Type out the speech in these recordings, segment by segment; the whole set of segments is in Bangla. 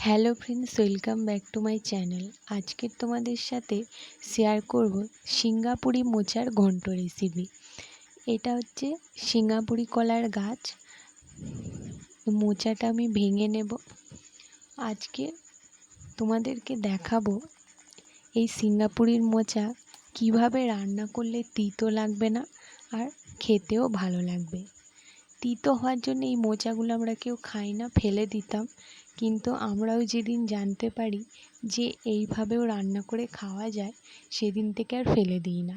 Hello friends, welcome back to my channel. আজকে তোমাদের সাথে শেয়ার করব সিঙ্গাপুরি মোচার ঘন্ট রেসিপি। এটা হচ্ছে সিঙ্গাপুরি কলার গাছ। মোচাটা আমি ভেঙে নেব। আজকে তোমাদেরকে দেখাবো এই সিঙ্গাপুরির মোচা কিভাবে রান্না করলে তিতো লাগবে না আর খেতেও ভালো লাগবে। তিতো হওয়ার জন্য এই মোচাগুলো আমরা কেউ খাই না, ফেলে দিতাম, কিন্তু আমরাও যেদিন জানতে পারি যে এইভাবেও রান্না করে খাওয়া যায়, সেদিন থেকে আর ফেলে দিই না।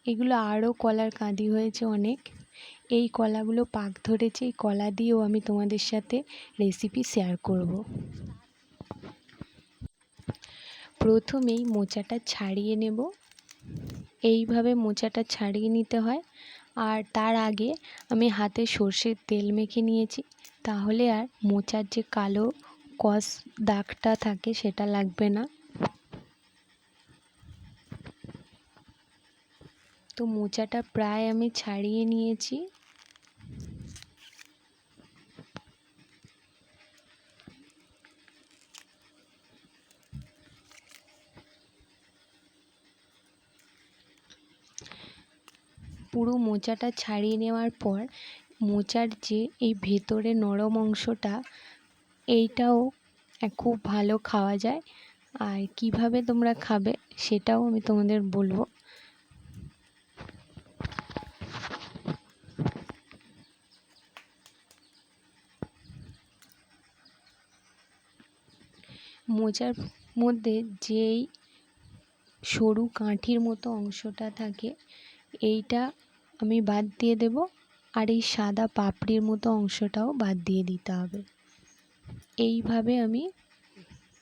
এগুলো আরও কলার কাঁদি হয়েছে অনেক। এই কলাগুলো পাক ধরেছে, এই কলা দিয়েও আমি তোমাদের সাথে রেসিপি শেয়ার করব। প্রথমেই মোচাটা ছাড়িয়ে নেব। এইভাবে মোচাটা ছাড়িয়ে নিতে হয়। আর তার আগে আমি হাতে সর্ষের তেল মেখে নিয়েছি, তাহলে আর মোচার যে কালো কস দাগটা থাকে সেটা লাগবে না। তো মোচাটা প্রায় আমি ছাড়িয়ে নিয়েছি। পুরো মোচাটা ছাড়িয়ে নেওয়ার পর মোচার যে এই ভেতরে নরম অংশটা, এইটাও খুব ভালো খাওয়া যায়। আর কিভাবে তোমরা খাবে সেটাও আমি তোমাদের বলবো। মোচার মধ্যে যেই সরু কাঠির মতো অংশটা থাকে, এইটা আমি বাদ দিয়ে দেব। আর এই সাদা পাপড়ির মতো অংশটাও বাদ দিয়ে দিতে হবে। এইভাবে আমি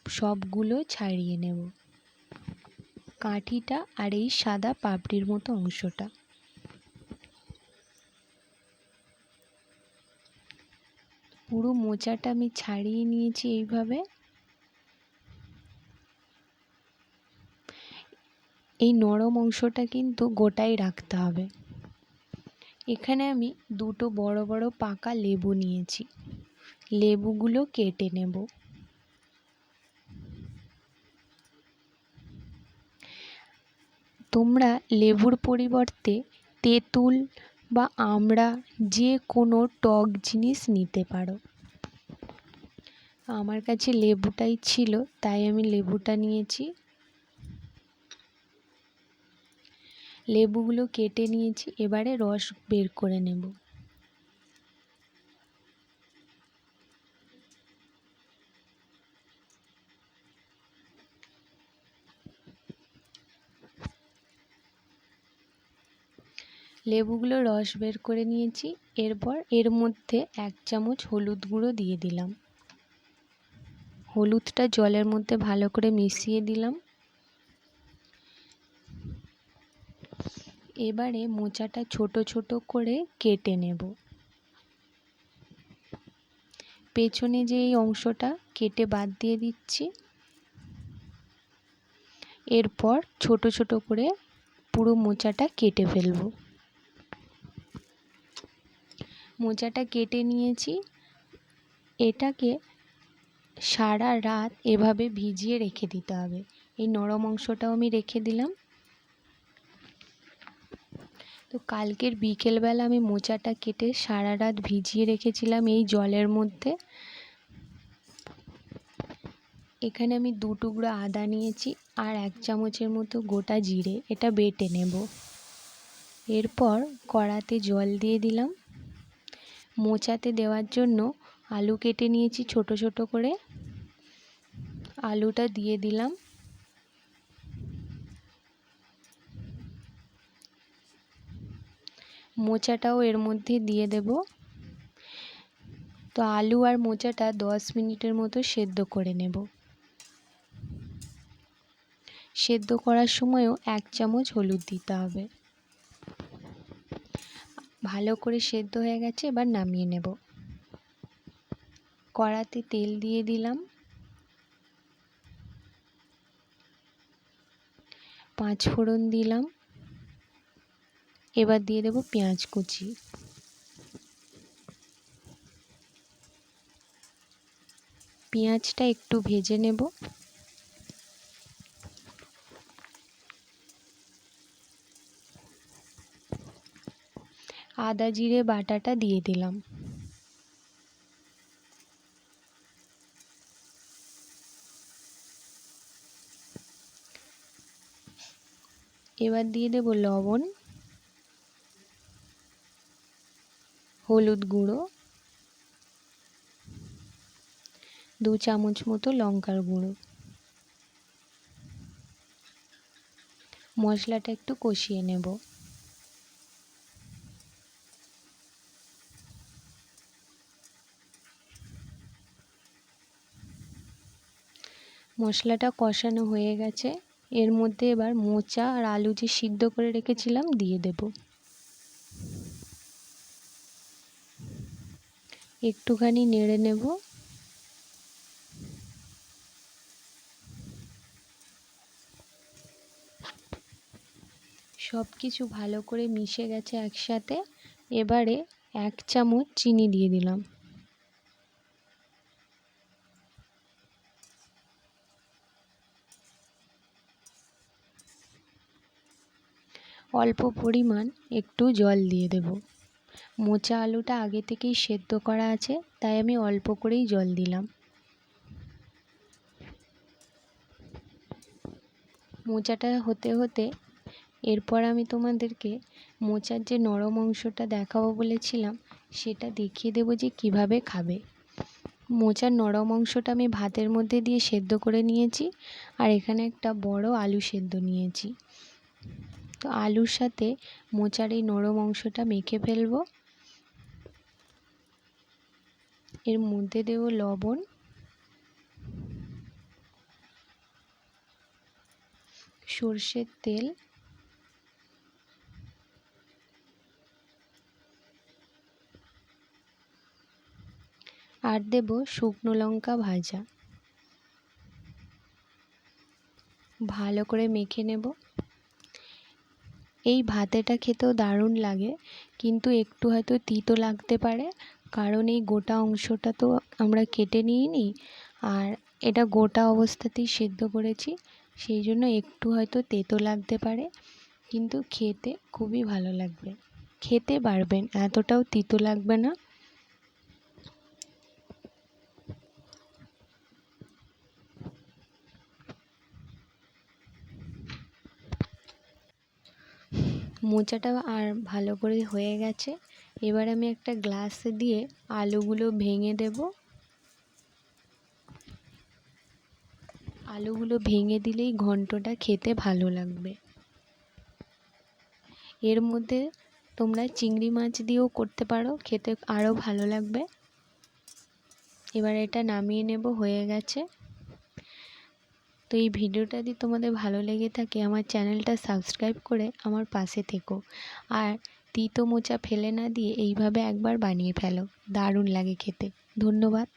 সবগুলো ছাড়িয়ে নেব, কাঠিটা আর এই সাদা পাপড়ির মতো অংশটা। পুরো মোচাটা আমি ছাড়িয়ে নিয়েছি এইভাবে। এই নরম অংশটা কিন্তু গোটাই রাখতে হবে। এখানে আমি দুটো বড় বড় পাকা লেবু নিয়েছি। লেবুগুলো কেটে নেব। তোমরা লেবুর পরিবর্তে তেঁতুল বা আমড়া যে কোনো টক জিনিস নিতে পারো। আমার কাছে লেবুটাই ছিল, তাই আমি লেবুটা নিয়েছি। লেবুগুলো কেটে নিয়েছি, এবারে রস বের করে নেব। লেবুগুলো রস বের করে নিয়েছি। এরপর এর মধ্যে 1 চামচ হলুদ গুঁড়ো দিয়ে দিলাম। হলুদটা জলের মধ্যে ভালো করে মিশিয়ে দিলাম। এবারে মোচাটা ছোট ছোট করে কেটে নেব। পেছনে যে এই অংশটা কেটে বাদ দিয়ে দিচ্ছি। এরপর ছোট ছোট করে পুরো মোচাটা কেটে ফেলব। মোচাটা কেটে নিয়েছি। এটাকে সারা রাত এভাবে ভিজিয়ে রেখে দিতে হবে। এই নরম অংশটাও আমি রেখে দিলাম। তো কালকের বিকেলবেলা আমি মোচাটা কেটে সারা রাত ভিজিয়ে রেখেছিলাম এই জলের মধ্যে। এখানে আমি 2 টুকরো আদা নিয়েছি আর 1 চামচের মতো গোটা জিরে, এটা বেটে নেব। এরপর কড়াতে জল দিয়ে দিলাম। মোচাতে দেওয়ার জন্য আলু কেটে নিয়েছি ছোট ছোট করে। আলুটা দিয়ে দিলাম। মোচাটাও এর মধ্যে দিয়ে দেব। তো আলু আর মোচাটা 10 মিনিটের মতো সেদ্ধ করে নেব। সেদ্ধ করার সময়ও 1 চামচ হলুদ দিতে হবে। ভালো করে সেদ্ধ হয়ে গেছে, এবার নামিয়ে নেব। কড়াতে তেল দিয়ে দিলাম। 5 ফোড়ন দিলাম। এবার দিয়ে দেব পেঁয়াজ কুচি। পেঁয়াজটা একটু ভেজে নেব। আদা জিরে বাটাটা দিয়ে দিলাম। এবার দিয়ে দেব লবণ, হলুদ গুঁড়ো, 2 চামচ মতো লঙ্কার গুঁড়ো। মশলাটা একটু কষিয়ে নেব। মশলাটা কষানো হয়ে গেছে। এর মধ্যে এবার মোচা আর আলু যে সিদ্ধ করে রেখেছিলাম দিয়ে দেব। একটুখানি নেড়ে নেব। সব কিছু ভালো করে মিশে গেছে একসাথে। এবারে 1 চামচ চিনি দিয়ে দিলাম। অল্প পরিমাণ একটু জল দিয়ে দেব। মোচা আলুটা আগে থেকেই সেদ্ধ করা আছে, তাই আমি অল্প করেই জল দিলাম। মোচাটা হতে হতে এরপর আমি তোমাদেরকে মোচার যে নরম অংশটা দেখাবো বলেছিলাম, সেটা দেখিয়ে দেবো যে কিভাবে খাবে। মোচার নরম অংশটা আমি ভাতের মধ্যে দিয়ে সেদ্ধ করে নিয়েছি, আর এখানে একটা বড় আলু সেদ্ধ নিয়েছি। তো আলুর সাথে মোচার এই নরম অংশটা মেখে ফেলবো। এর মধ্যে দেব লবণ, সর্ষের তেল, আর দেব শুকনো লঙ্কা ভাজা। ভালো করে মেখে নেব। এই ভাতেটা খেতেও দারুণ লাগে, কিন্তু একটু হয়তো তিতো লাগতে পারে, কারণ এই গোটা অংশটা তো আমরা কেটে নিইনি, আর এটা গোটা অবস্থাতেই সেদ্ধ করেছি, সেই জন্য একটু হয়তো তেতো লাগতে পারে, কিন্তু খেতে খুবই ভালো লাগবে। খেতে পারবেন, এতটাও তিতো লাগবে না। মোচাটা আর ভালো করে হয়ে গেছে। এবার আমি একটা গ্লাসে দিয়ে আলুগুলো ভেঙে দেব। আলুগুলো ভেঙে দিলেই ঘন্টটা খেতে ভালো লাগবে। এর মধ্যে তোমরা চিংড়ি মাছ দিয়েও করতে পারো, খেতে আরও ভালো লাগবে। এবার এটা নামিয়ে নেব, হয়ে গেছে। তো এই ভিডিওটা যদি তোমাদের ভালো লেগে থাকে, আমার চ্যানেলটা সাবস্ক্রাইব করে আমার পাশে থেকো। আর তিতো মোচা ফেলে না দিয়ে এইভাবে একবার বানিয়ে ফেলো, দারুণ লাগে খেতে। ধন্যবাদ।